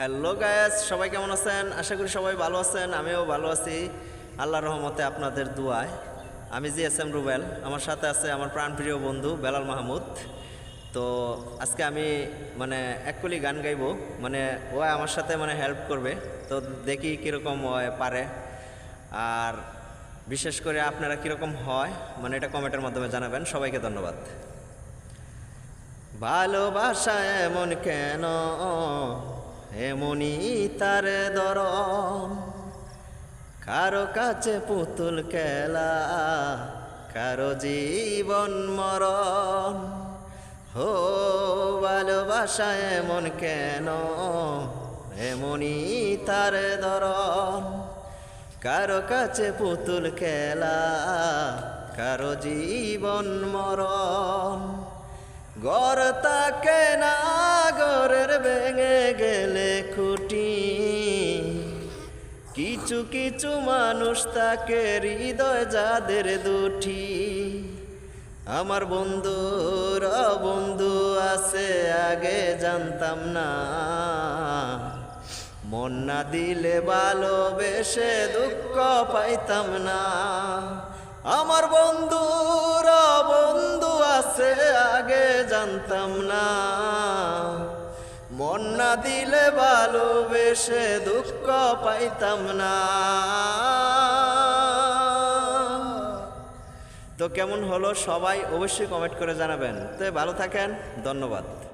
Hello Guys, সবাই কেমন আছেন? আশা করি সবাই ভালো আছেন। আমিও ভালো আছি আল্লাহর রহমতে, আপনাদের দুয়ায়। আমি জিএসএম রুবেল, আমার সাথে আছে আমার প্রাণপ্রিয় বন্ধু বেলাল মাহমুদ। তো আজকে আমি অ্যাকচুয়ালি গান গাইবো, ও আমার সাথে হেল্প করবে। তো দেখি কীরকম পারে, আর বিশেষ করে আপনারা কীরকম হয় এটা কমেন্টের মাধ্যমে জানাবেন। সবাইকে ধন্যবাদ। ভালোবাসা এমন কেন, এমনই তার দরম, কারো কাছে পুতুল খেলা, কারো জীবন মরণ। হো ভালোবাসা এমন কেন, এমনই তার দরম, কারো কাছে পুতুল খেলা, কারো জীবন মরণ। ঘর তাকে না, ঘরের ভেঙে গেলে খুঁটি, কিছু কিছু মানুষ তাকে হৃদয় যাদের দুটি। আমার বন্ধুর বন্ধু আছে আগে জানতাম না, মন না দিলে ভালোবেসে দুঃখ পাইতাম না। আমার বন্ধুর বন্ধু আছে আগে জানতাম না, মন না দিলে ভালোবেসে দুঃখ পাইতাম না। তো কেমন হলো সবাই অবশ্যই কমেন্ট করে জানাবেন। তো ভালো থাকেন, ধন্যবাদ।